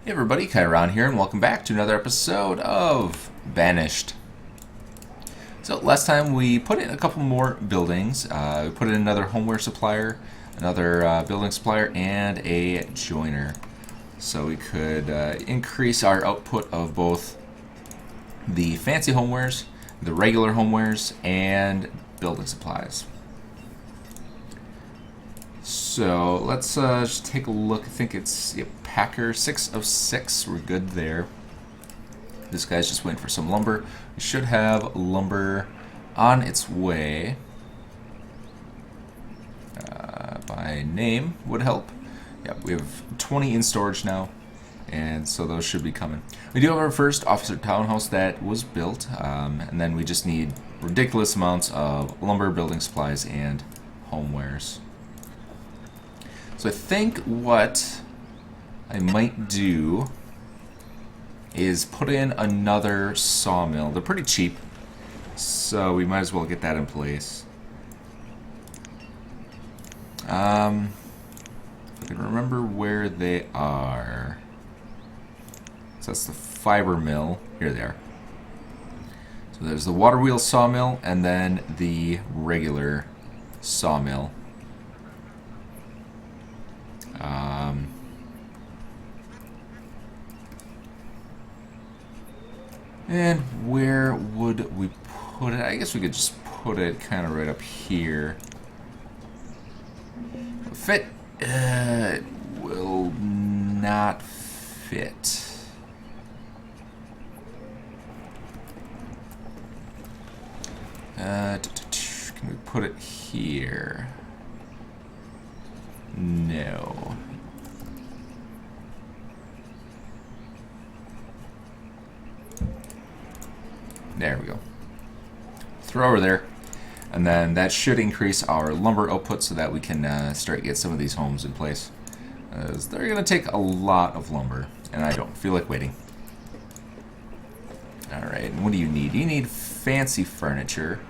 Hey everybody, Chiron here, and welcome back to another episode of Banished. So last time we put in a couple more buildings. We put in another homeware supplier, another building supplier, and a joiner. So we could increase our output of both the fancy homewares, the regular homewares, and building supplies. So let's just take a look. I think it's Packer 6 of 6. We're good there. This guy's just waiting for some lumber. We should have lumber on its way. By name would help. Yeah, we have 20 in storage now, and so those should be coming. We do have our first officer townhouse that was built, and then we just need ridiculous amounts of lumber, building supplies, and homewares. So I think what I might do is put in another sawmill. They're pretty cheap, so we might as well get that in place. If I can remember where they are. So that's the fiber mill. Here they are. So there's the water wheel sawmill and then the regular sawmill. And where would we put it? I guess we could just put it kind of right up here. Fit? It will not fit. Can we put it here? No. There we go. Throw over there. And then that should increase our lumber output so that we can start to get some of these homes in place. They're going to take a lot of lumber, and I don't feel like waiting. Alright, and what do you need? You need fancy furniture.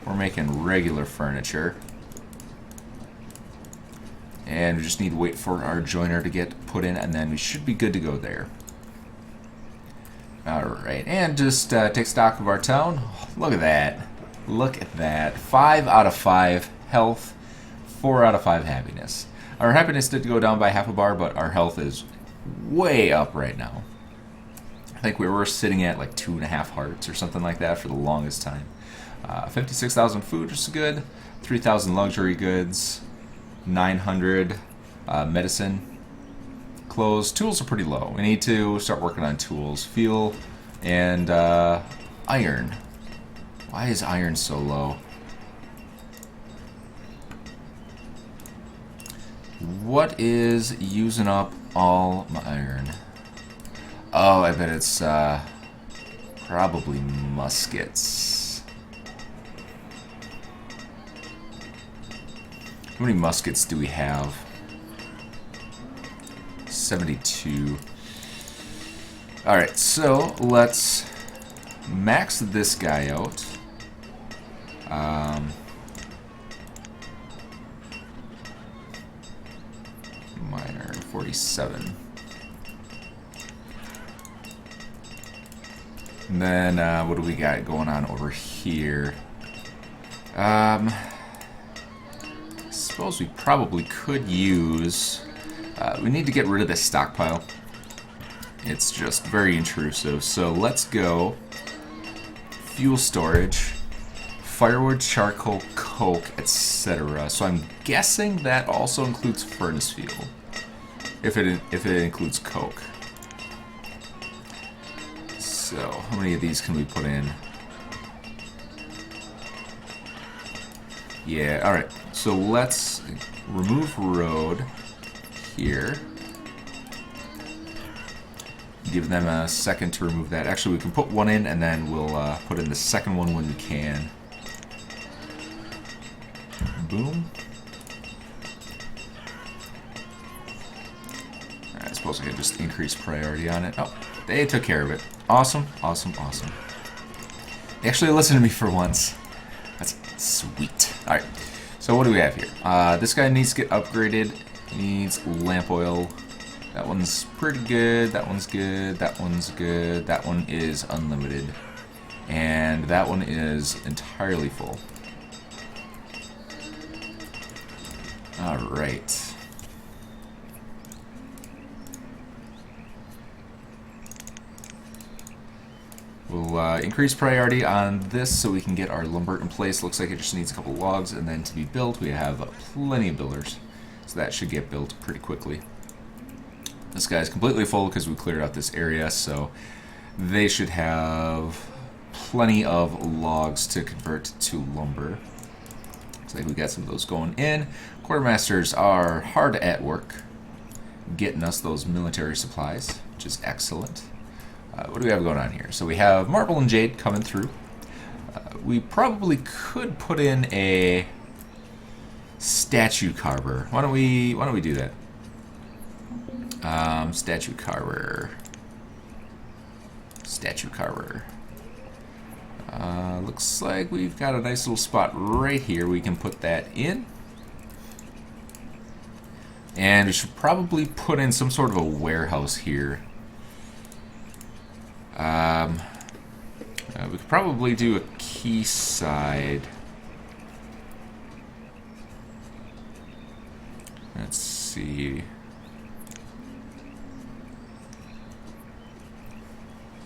We're making regular furniture. And we just need to wait for our joiner to get put in, and then we should be good to go there. Alright, and just take stock of our town. Look at that. Look at that. 5 out of 5 health, 4 out of 5 happiness. Our happiness did go down by half a bar, but our health is way up right now. I think we were sitting at like 2.5 hearts or something like that for the longest time. 56,000 food, which is good. 3,000 luxury goods. 900 medicine. Clothes. Tools are pretty low. We need to start working on tools. Fuel and iron. Why is iron so low? What is using up all my iron? Oh, I bet it's probably muskets. How many muskets do we have? 72. Alright, so let's max this guy out. Minor 47. And then what do we got going on over here? I suppose we probably could use... we need to get rid of this stockpile. It's just very intrusive. So let's go fuel storage, firewood, charcoal, coke, etc. So I'm guessing that also includes furnace fuel, if it includes coke. So how many of these can we put in? Yeah, all right. So let's remove road here. Give them a second to remove that. Actually, we can put one in, and then we'll put in the second one when we can. Boom. I suppose I could just increase priority on it. Oh, they took care of it. Awesome, awesome, awesome. They actually listened to me for once. That's sweet. Alright, so what do we have here? This guy needs to get upgraded. He needs lamp oil. That one's pretty good. That one's good. That one's good. That one is unlimited. And that one is entirely full. Alright. We'll increase priority on this so we can get our lumber in place. Looks like it just needs a couple logs, and then to be built we have plenty of builders. So that should get built pretty quickly. This guy's completely full because we cleared out this area, so they should have plenty of logs to convert to lumber. Looks like we got some of those going in. Quartermasters are hard at work getting us those military supplies, which is excellent. What do we have going on here? So we have marble and jade coming through. We probably could put in a statue carver. Why don't we do that? Statue carver. Statue carver. Looks like we've got a nice little spot right here. We can put that in. And we should probably put in some sort of a warehouse here. We could probably do a quayside. Let's see.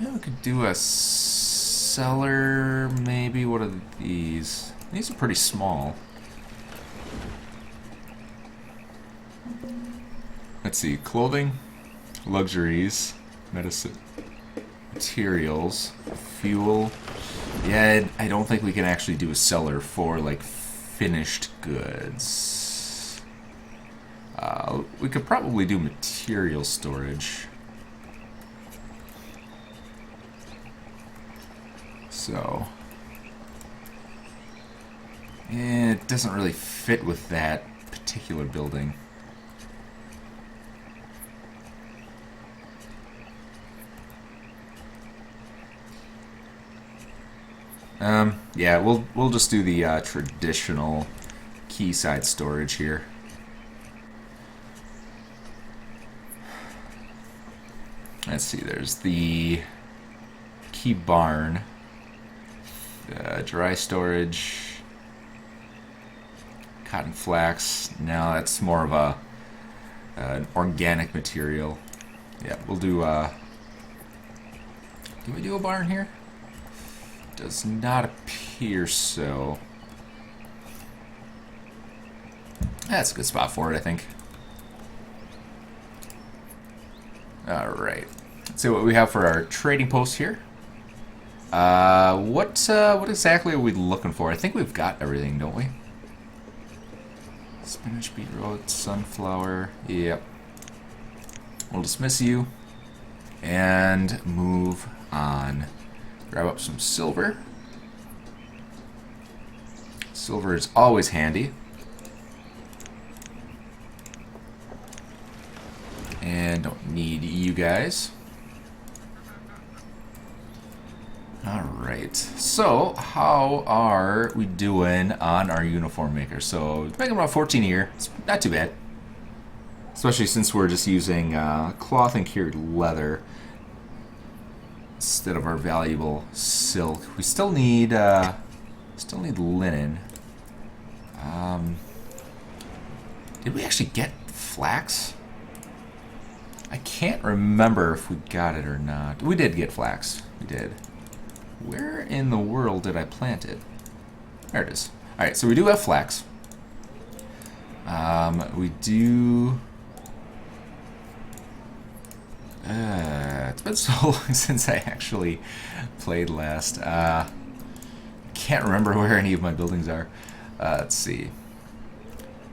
Yeah, we could do a cellar, maybe. What are these? These are pretty small. Let's see. Clothing, luxuries, medicine, materials, fuel. Yeah, I don't think we can actually do a cellar for, like, finished goods. We could probably do material storage. So, it doesn't really fit with that particular building. Yeah, we'll just do the traditional quayside storage here. Let's see, there's the quay barn, dry storage, cotton flax. Now that's more of an organic material. Yeah, we'll do. Can we do a barn here? Does not appear so. That's a good spot for it, I think. Alright. Let's see what we have for our trading post here. What exactly are we looking for? I think we've got everything, don't we? Spinach, beetroot, sunflower. Yep. We'll dismiss you and move on. Grab up some silver. Silver is always handy. And don't need you guys. Alright. So, how are we doing on our uniform maker? So, it's making about 14 a year. It's not too bad. Especially since we're just using cloth and cured leather instead of our valuable silk. We still need linen. Did we actually get flax? I can't remember if we got it or not. We did get flax. We did. Where in the world did I plant it? There it is. Alright, so we do have flax. We do... it's been so long since I actually played last. Can't remember where any of my buildings are. Let's see.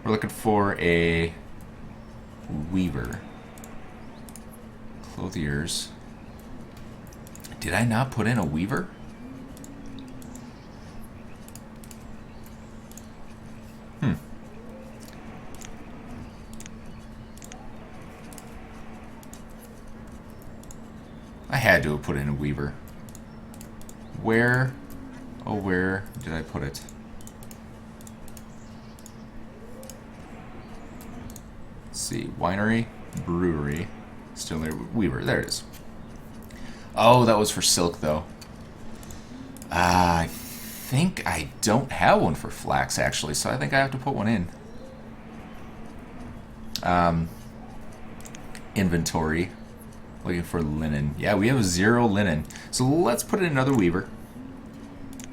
We're looking for a weaver. Clothiers. Did I not put in a weaver? I had to have put in a weaver. Where? Oh, where did I put it? Let's see. Winery, brewery. Still there. Weaver. There it is. Oh, that was for silk, though. I think I don't have one for flax, actually, so I think I have to put one in. Inventory. Looking for linen. Yeah, we have 0 linen. So let's put in another weaver.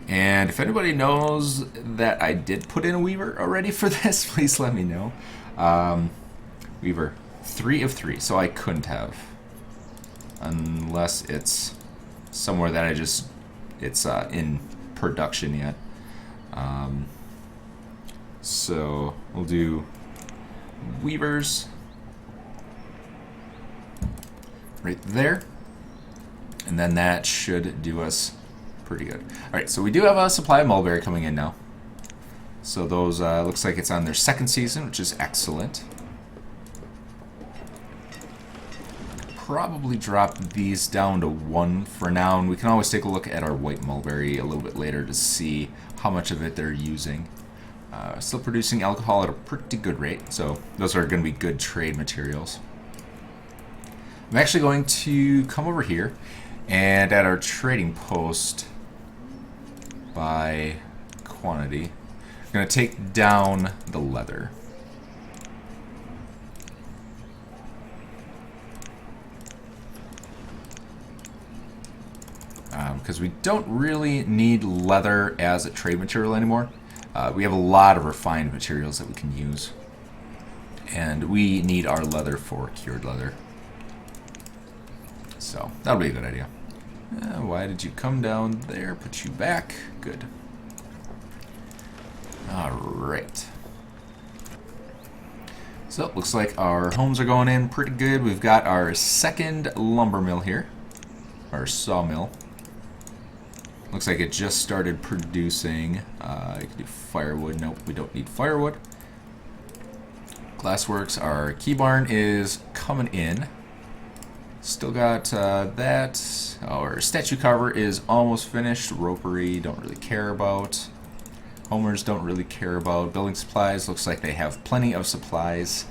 And if anybody knows that I did put in a weaver already for this, please let me know. Weaver. 3 of 3, so I couldn't have. Unless it's somewhere that it's in production yet. So we'll do weavers right there, and then that should do us pretty good. All right, so we do have a supply of mulberry coming in now. So those looks like it's on their 2nd season, which is excellent. Probably drop these down to 1 for now, and we can always take a look at our white mulberry a little bit later to see how much of it they're using. Still producing alcohol at a pretty good rate, so those are going to be good trade materials. I'm actually going to come over here and at our trading post by quantity, I'm going to take down the leather. Because we don't really need leather as a trade material anymore. We have a lot of refined materials that we can use. And we need our leather for cured leather. So, that'll be a good idea. Why did you come down there? Put you back. Good. Alright. So, looks like our homes are going in pretty good. We've got our 2nd lumber mill here. Our sawmill. Looks like it just started producing. I can do firewood. Nope, we don't need firewood. Glassworks, our key barn is coming in. Still got that. Our statue carver is almost finished. Ropery, don't really care about. Homers don't really care about. Building supplies, looks like they have plenty of supplies.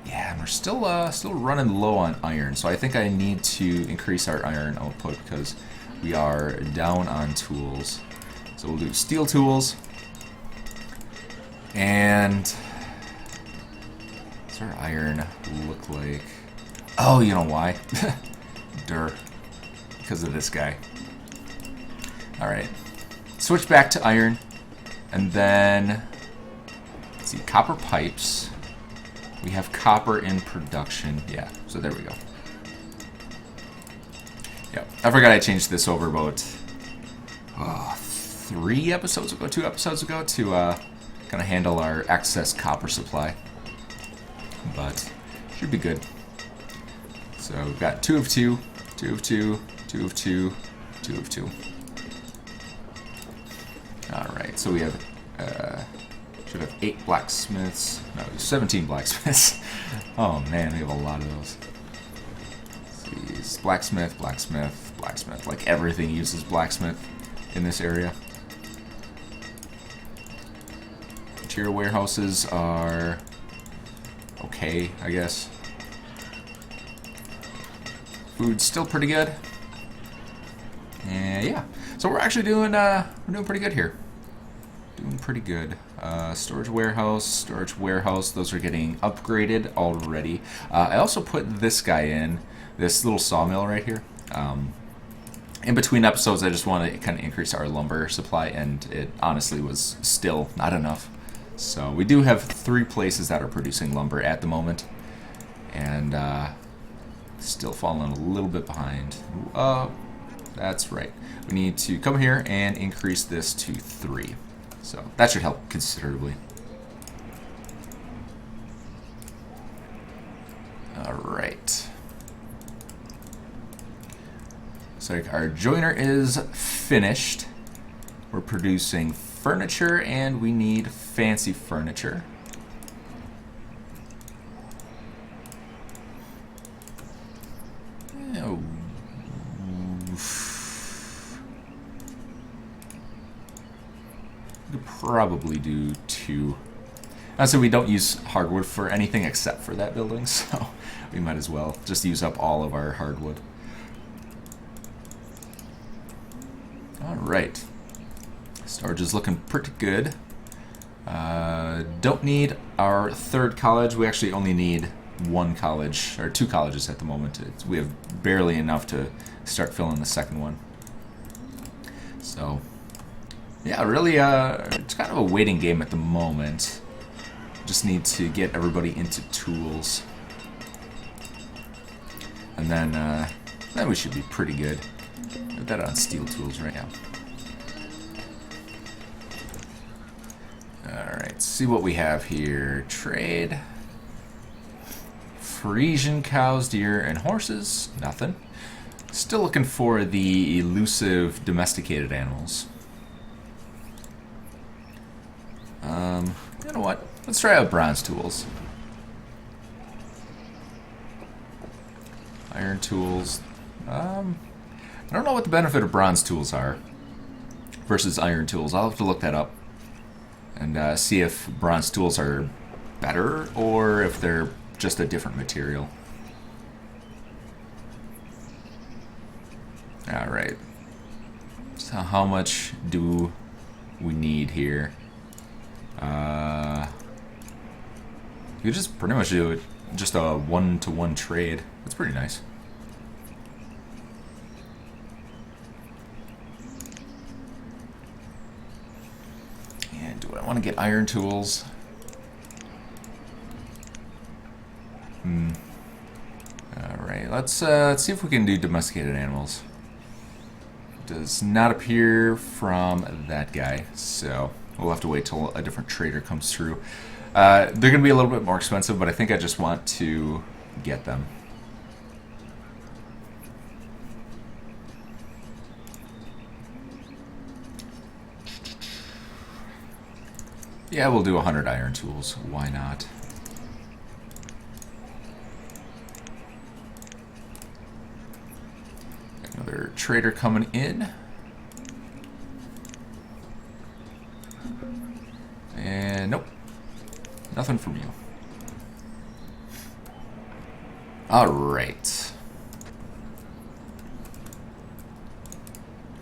Yeah, and we're still running low on iron, so I think I need to increase our iron output because we are down on tools. So we'll do steel tools. And what's our iron look like? Oh, you know why? Durr. Because of this guy. Alright. Switch back to iron. And then, let's see, copper pipes. We have copper in production. Yeah, so there we go. Yeah, I forgot I changed this over about 3 episodes ago, 2 episodes ago to kind of handle our excess copper supply. But should be good. So we've got 2 of 2, 2 of 2, 2 of 2, 2 of 2. Alright, so we have should have 8 blacksmiths. No, 17 blacksmiths. Oh man, we have a lot of those. Let's see, blacksmith, blacksmith, blacksmith. Like everything uses blacksmith in this area. Material warehouses are okay, I guess. Food's still pretty good. And yeah, so we're actually doing pretty good here. Doing pretty good. Storage warehouse, those are getting upgraded already. I also put this guy in, this little sawmill right here. In between episodes, I just want to kind of increase our lumber supply, and it honestly was still not enough. So we do have 3 places that are producing lumber at the moment, and still falling a little bit behind. That's right. We need to come here and increase this to 3. So that should help considerably. Alright. So our joiner is finished. We're producing furniture, and we need fancy furniture. Could probably do 2. So we don't use hardwood for anything except for that building, so we might as well just use up all of our hardwood. Alright. Storage is looking pretty good. Don't need our third college. We actually only need one college, or two colleges at the moment. We have barely enough to start filling the second one. So, yeah, really, it's kind of a waiting game at the moment. Just need to get everybody into tools. And then we should be pretty good. Put that on steel tools right now. Alright, see what we have here. Trade. Frisian cows, deer, and horses. Nothing. Still looking for the elusive domesticated animals. You know what? Let's try out bronze tools. Iron tools. I don't know what the benefit of bronze tools are versus iron tools. I'll have to look that up and see if bronze tools are better or if they're just a different material. Alright. So how much do we need here? You could just pretty much do it just a one-to-one trade. That's pretty nice. And do I want to get iron tools? Alright, let's see if we can do domesticated animals. Does not appear from that guy, so we'll have to wait till a different trader comes through. They're going to be a little bit more expensive, but I think I just want to get them. Yeah, we'll do 100 iron tools. Why not? Another trader coming in. And nope. Nothing from you. Alright.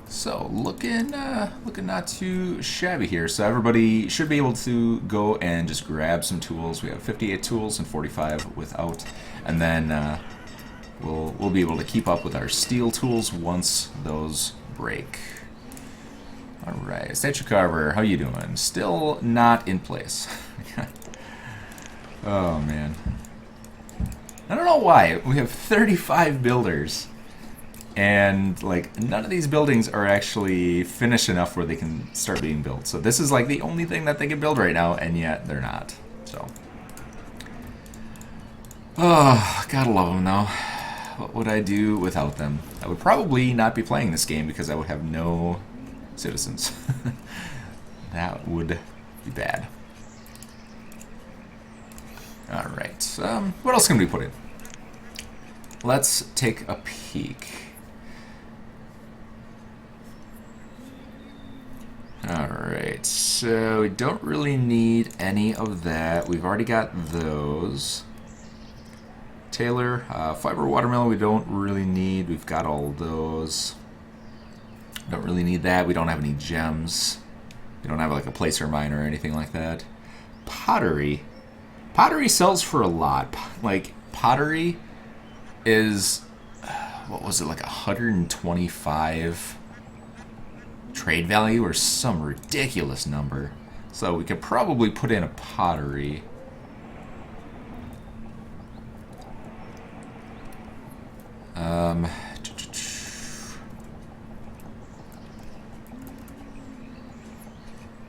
So, looking not too shabby here. So everybody should be able to go and just grab some tools. We have 58 tools and 45 without. And then we'll be able to keep up with our steel tools once those break. Alright, Statue Carver, how you doing? Still not in place. Oh, man. I don't know why. We have 35 builders. And, like, none of these buildings are actually finished enough where they can start being built. So this is, like, the only thing that they can build right now, and yet they're not. So. Oh, gotta love them, though. What would I do without them? I would probably not be playing this game because I would have no citizens. That would be bad. Alright, what else can we put in? Let's take a peek. Alright, so we don't really need any of that. We've already got those. Taylor, fiber watermelon we don't really need. We've got all those. Don't really need that. We don't have any gems. We don't have like a placer mine or anything like that. Pottery. Pottery sells for a lot. Like, pottery is, what was it, like 125 trade value or some ridiculous number. So we could probably put in a pottery.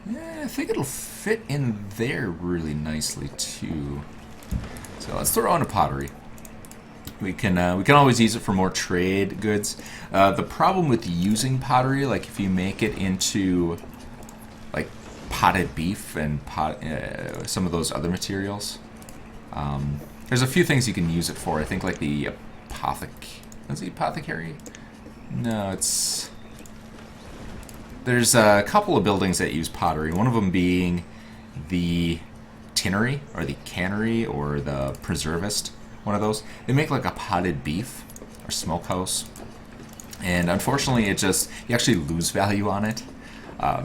Yeah, I think it'll fit in there really nicely too. So let's throw on a pottery. We can always use it for more trade goods. The problem with using pottery, like if you make it into like potted beef and some of those other materials, there's a few things you can use it for. I think like the apothecary? No, it's... There's a couple of buildings that use pottery. One of them being the tinnery, or the cannery, or the preservist, one of those. They make like a potted beef or smokehouse, and unfortunately, you actually lose value on it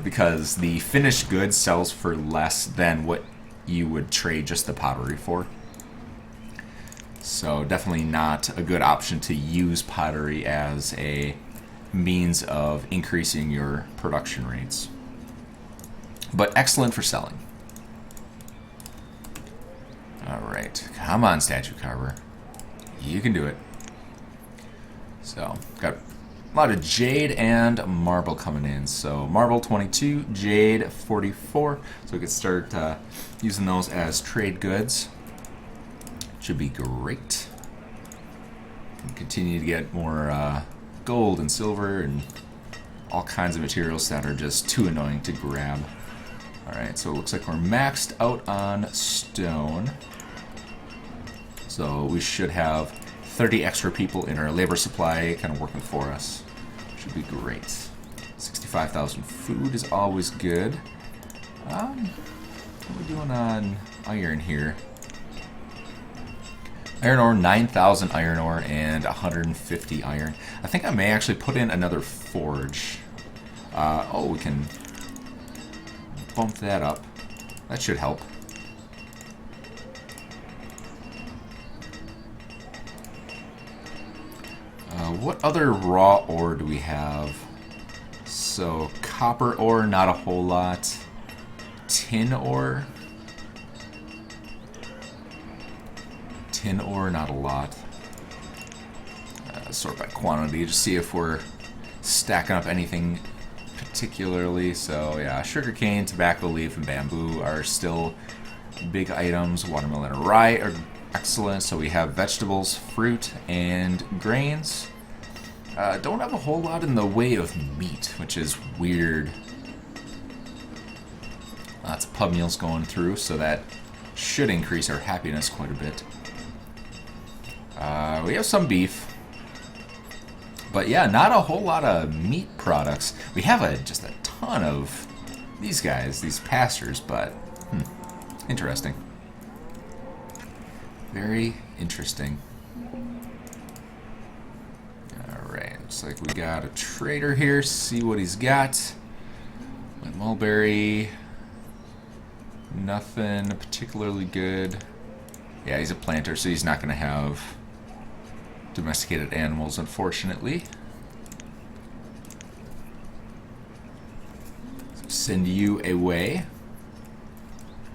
because the finished good sells for less than what you would trade just the pottery for. So definitely not a good option to use pottery as a means of increasing your production rates. But excellent for selling. Alright, come on, statue carver. You can do it. So, got a lot of jade and marble coming in. So, marble 22, jade 44. So we can start using those as trade goods. Should be great. Can continue to get more gold and silver and all kinds of materials that are just too annoying to grab. Alright, so it looks like we're maxed out on stone. So we should have 30 extra people in our labor supply kind of working for us. Should be great. 65,000 food is always good. What are we doing on iron here? Iron ore, 9,000 iron ore and 150 iron. I think I may actually put in another forge. Oh, we can bump that up. That should help. What other raw ore do we have? So, copper ore, not a whole lot. Tin ore. Tin ore, not a lot. Sort by quantity to see if we're stacking up anything particularly. So yeah, sugarcane, tobacco leaf, and bamboo are still big items. Watermelon and rye are excellent. So we have vegetables, fruit, and grains. Don't have a whole lot in the way of meat, which is weird. Lots of pub meals going through, so that should increase our happiness quite a bit. We have some beef. But yeah, not a whole lot of meat products. We have just a ton of these guys, these pastures, but interesting. Very interesting. Alright, looks like we got a trader here. See what he's got. Mulberry. Nothing particularly good. Yeah, he's a planter, so he's not going to have domesticated animals, unfortunately. So send you away.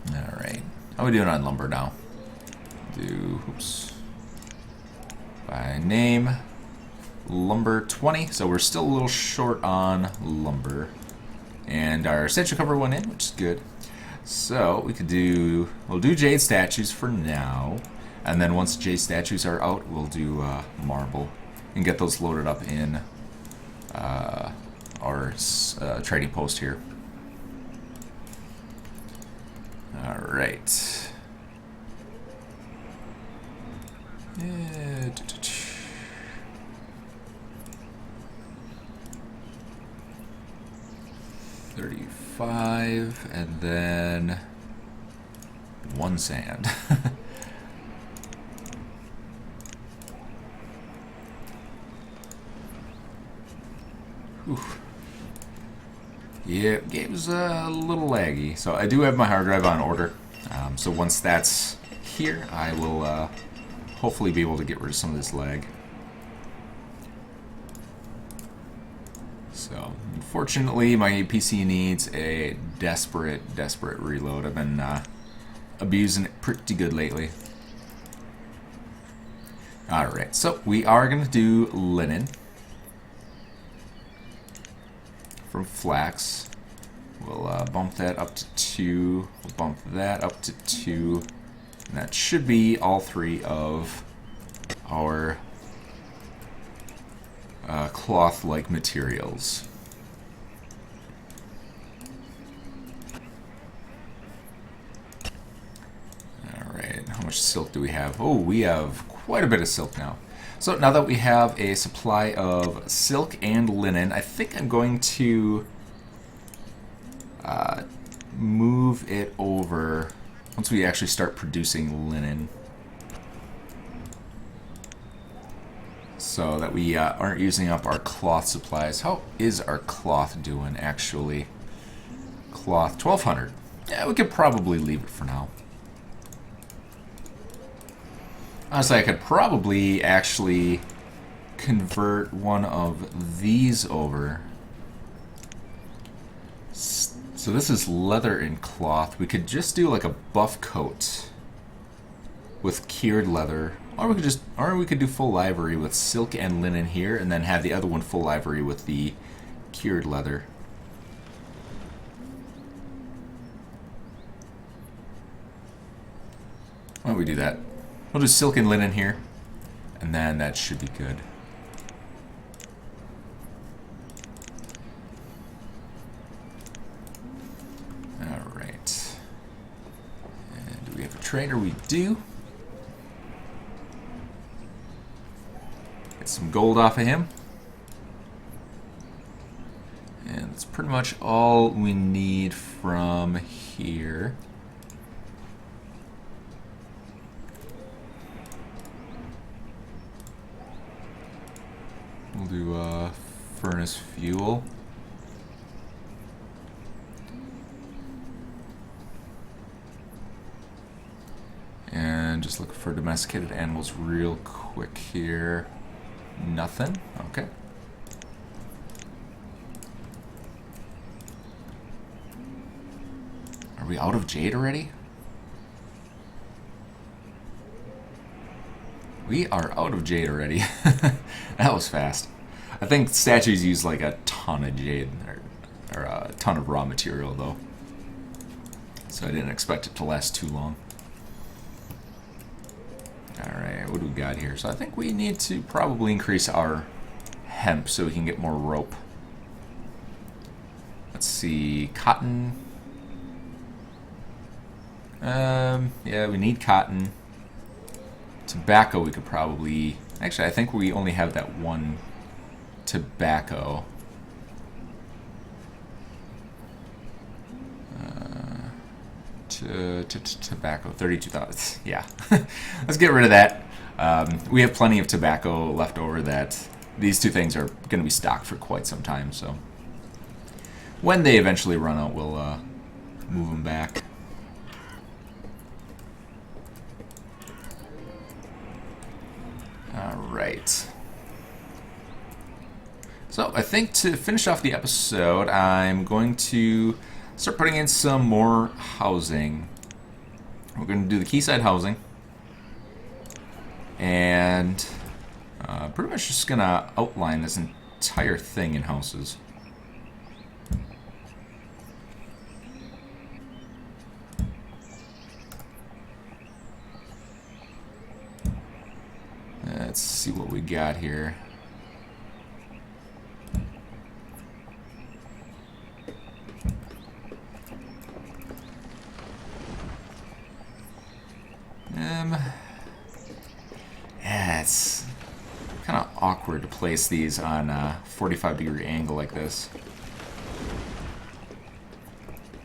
Alright. How are we doing on lumber now? Oops. By name, lumber 20. So we're still a little short on lumber. And our statue cover went in, which is good. So we'll do jade statues for now. And then once jade statues are out, we'll do marble and get those loaded up in our trading post here. All right. Yeah. 35, and then 1 sand. Yeah, game's a little laggy. So I do have my hard drive on order. So once that's here, I will hopefully be able to get rid of some of this lag. So unfortunately, my PC needs a desperate reload. I've been abusing it pretty good lately. Alright, so we are going to do linen from flax. We'll bump that up to 2. We'll bump that up to 2. And that should be all 3 of our cloth-like materials. Alright, how much silk do we have? Oh, we have quite a bit of silk now. So now that we have a supply of silk and linen, I think I'm going to move it over. once we actually start producing linen, so that we aren't using up our cloth supplies. How is our cloth doing, actually? Cloth, 1,200. Yeah, we could probably leave it for now. Honestly, I could probably actually convert one of these over. So this is leather and cloth. We could just do like a buff coat with cured leather, or we could do full livery with silk and linen here, and then have the other one full livery with the cured leather. Why don't we do that? We'll do silk and linen here, and then that should be good. Alright. And do we have a trader? We do. Get some gold off of him. And that's pretty much all we need from here. We'll do furnace fuel. And just look for domesticated animals real quick here. Nothing. Okay. Are we out of jade already? We are out of jade already. That was fast. I think statues use like a ton of jade, or a ton of raw material though. So I didn't expect it to last too long. Alright, what do we got here? So I think we need to probably increase our hemp so we can get more rope. Let's see, cotton. Yeah, we need cotton. Tobacco we could probably... Actually, I think we only have that one tobacco. Tobacco, 32,000. Yeah. Let's get rid of that. We have plenty of tobacco left over that these two things are going to be stocked for quite some time, so when they eventually run out, we'll move them back. Alright. So I think to finish off the episode, I'm going to start putting in some more housing. We're going to do the quayside housing. And pretty much just going to outline this entire thing in houses. Let's see what we got here. Yeah, it's kind of awkward to place these on a 45-degree angle like this.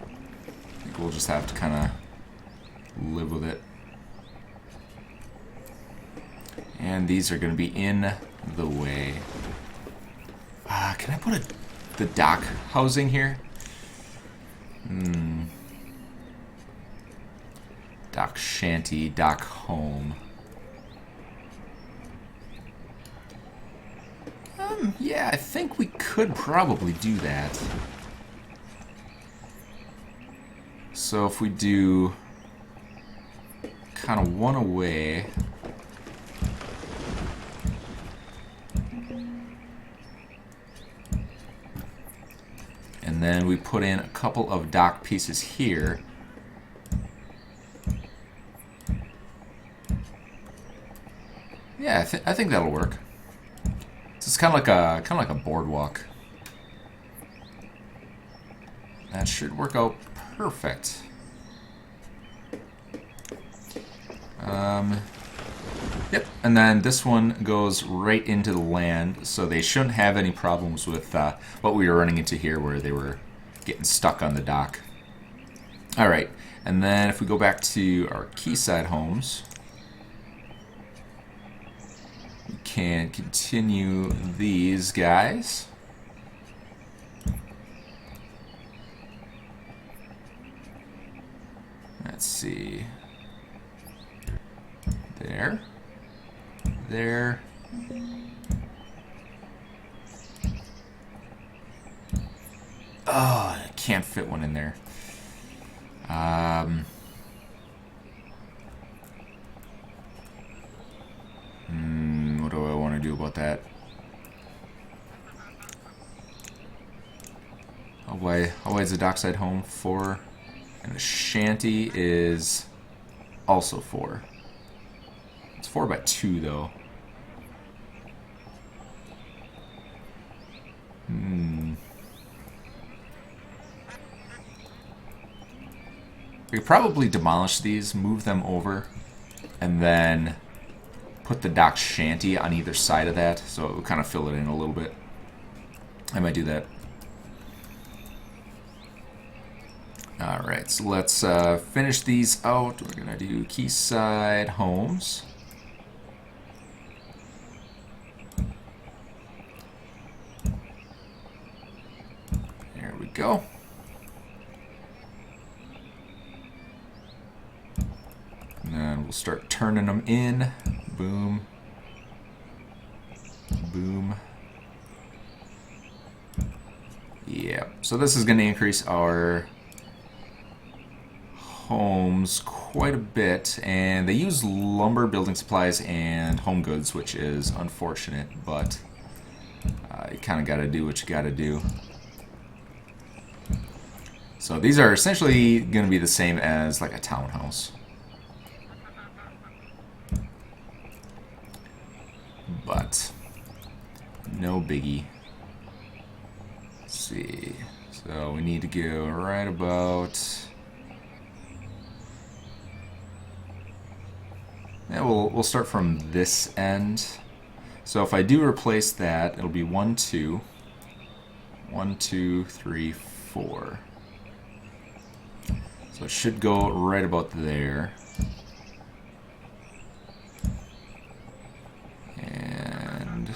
I think we'll just have to kind of live with it. And these are going to be in the way. Can I put the dock housing here? Dock shanty, dock home. Yeah, I think we could probably do that. So if we do kind of one away. And then we put in a couple of dock pieces here. Yeah, I think that'll work. So it's kind of like a boardwalk. That should work out perfect. Yep, and then this one goes right into the land, so they shouldn't have any problems with what we were running into here, where they were getting stuck on the dock. All right, and then if we go back to our quayside homes, we can continue these guys. Let's see. There. There. Oh, I can't fit one in there. What do I want to do about that? How wide is the dockside home? 4. And the shanty is also 4. It's 4 by 2 though. We could probably demolish these, move them over, and then put the dock shanty on either side of that, so it would kind of fill it in a little bit. I might do that. Alright, so let's finish these out. We're going to do quayside homes. There we go. And then we'll start turning them in. Boom. Boom. Yeah, so this is going to increase our homes quite a bit, and they use lumber, building supplies, and home goods, which is unfortunate, but you kind of got to do what you got to do. So these are essentially going to be the same as like a townhouse. But no biggie. Let's see. So we need to go right about... Yeah, we'll start from this end. So if I do replace that, it'll be 1, 2. 1, 2, 3, 4. So it should go right about there. And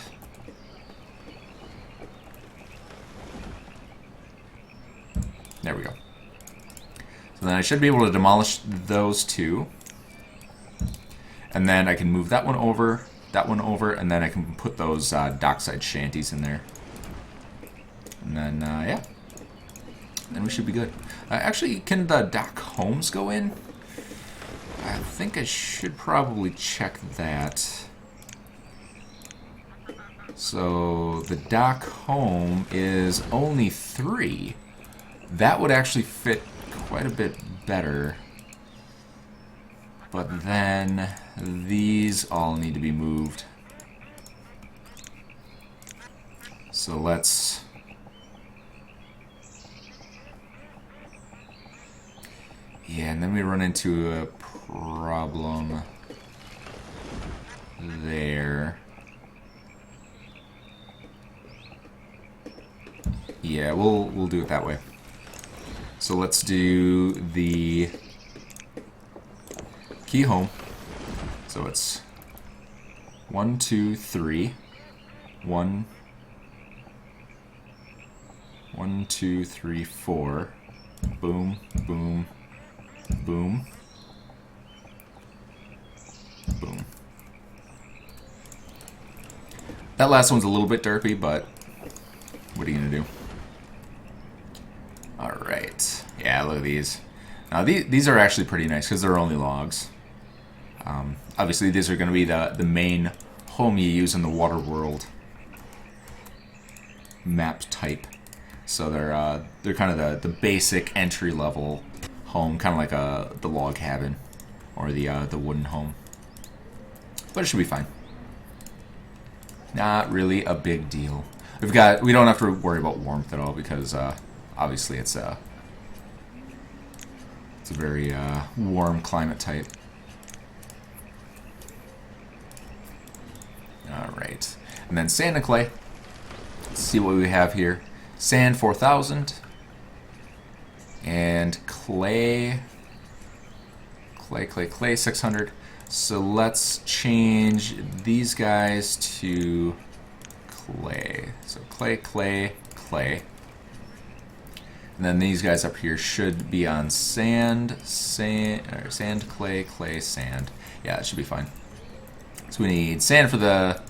there we go. So then I should be able to demolish those two. And then I can move that one over, and then I can put those dockside shanties in there. And then, yeah. Then we should be good. Actually, can the dock homes go in? I think I should probably check that. So, the dock home is only 3. That would actually fit quite a bit better. But then these all need to be moved. So let's... Yeah, and then we run into a problem there. Yeah, we'll do it that way. So let's do the key home. So it's 1, 2, 3. 1, 2, 3, 4. Boom, boom, boom, boom. That last one's a little bit derpy, but what are you gonna do? All right. Yeah, look at these. Now these are actually pretty nice because they're only logs. Obviously, these are going to be the main home you use in the water world map type. So they're kind of the basic entry level home, kind of like the log cabin or the wooden home. But it should be fine. Not really a big deal. We don't have to worry about warmth at all because obviously it's a very warm climate type. Alright. And then sand and clay. Let's see what we have here. Sand 4,000. And clay, 600. So let's change these guys to clay. So clay. And then these guys up here should be on sand, clay, sand. Yeah, it should be fine. So we need sand for the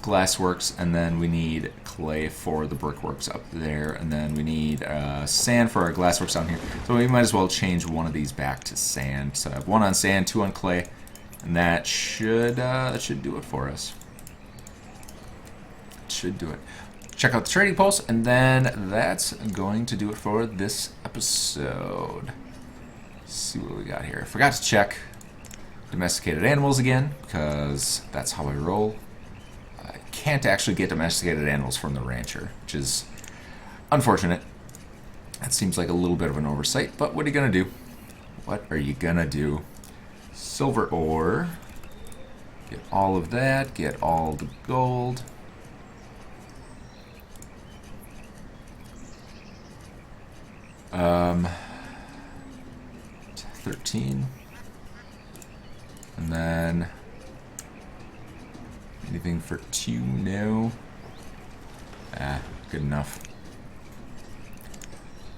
glassworks, and then we need clay for the brickworks up there, and then we need sand for our glassworks down here. So we might as well change one of these back to sand. So I have 1 on sand, 2 on clay, and that should do it for us. It should do it. Check out the trading post, and then that's going to do it for this episode. Let's see what we got here. Forgot to check domesticated animals again, because that's how I roll. I can't actually get domesticated animals from the rancher, which is unfortunate. That seems like a little bit of an oversight, but what are you going to do? What are you going to do? Silver ore. Get all of that. Get all the gold. 13. And then anything for 2? No. Good enough.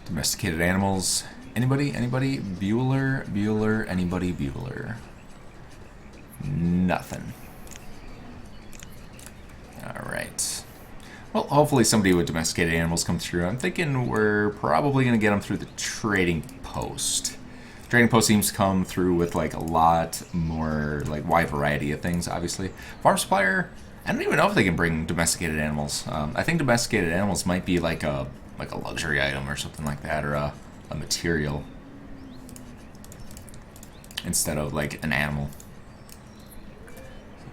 Domesticated animals. Anybody? Bueller? Anybody Bueller? Nothing. Alright. Well, hopefully somebody with domesticated animals come through. I'm thinking we're probably going to get them through the trading post. Trading post seems to come through with like a lot more like wide variety of things, obviously. Farm supplier, I don't even know if they can bring domesticated animals. I think domesticated animals might be like a luxury item or something like that, or a material instead of like an animal.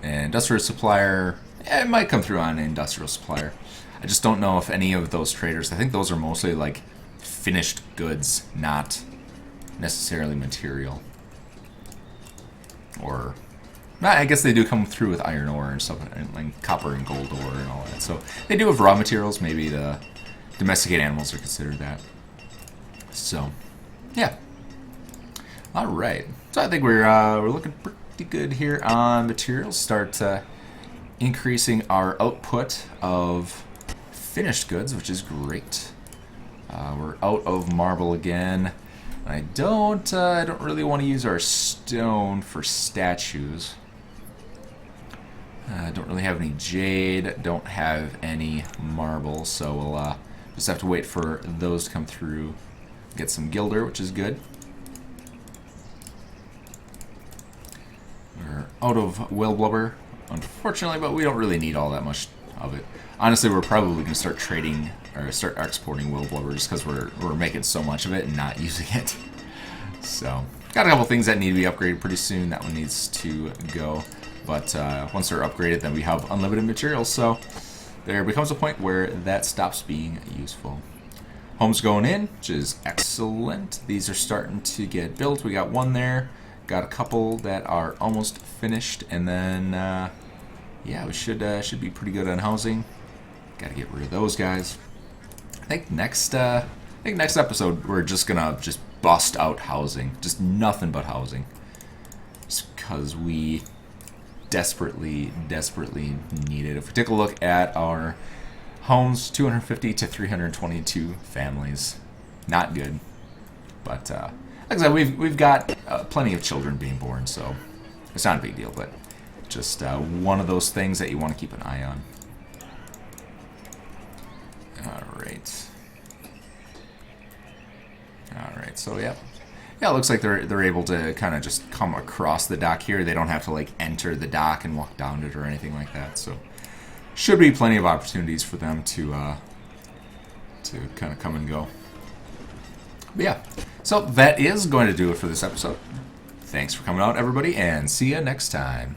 And industrial supplier, it might come through on an industrial supplier. I just don't know if any of those traders, I think those are mostly like finished goods, not necessarily material. Or, I guess they do come through with iron ore and stuff, and like copper and gold ore and all that. So they do have raw materials. Maybe the domesticated animals are considered that. So, yeah. All right. So I think we're looking pretty good here on materials. Start increasing our output of finished goods, which is great. We're out of marble again. I don't really want to use our stone for statues. Don't really have any jade. Don't have any marble, so we'll just have to wait for those to come through. Get some gilder, which is good. We're out of whale blubber, unfortunately, but we don't really need all that much of it. Honestly, we're probably going to start trading or start exporting whale blubber just because we're making so much of it and not using it. So, got a couple things that need to be upgraded pretty soon. That one needs to go. But once they're upgraded, then we have unlimited materials. So, there becomes a point where that stops being useful. Homes going in, which is excellent. These are starting to get built. We got one there. Got a couple that are almost finished. And then, yeah, we should be pretty good on housing. Got to get rid of those guys. I think next episode we're just gonna bust out housing, just nothing but housing, just because we desperately need it. If we take a look at our homes, 250 to 322 families, not good. But like I said, we've got plenty of children being born, so it's not a big deal. But just one of those things that you want to keep an eye on. Alright, so yeah, it looks like they're able to kind of just come across the dock here. They don't have to like enter the dock and walk down it or anything like that. So should be plenty of opportunities for them to kind of come and go. But yeah, so that is going to do it for this episode. Thanks for coming out, everybody, and see you next time.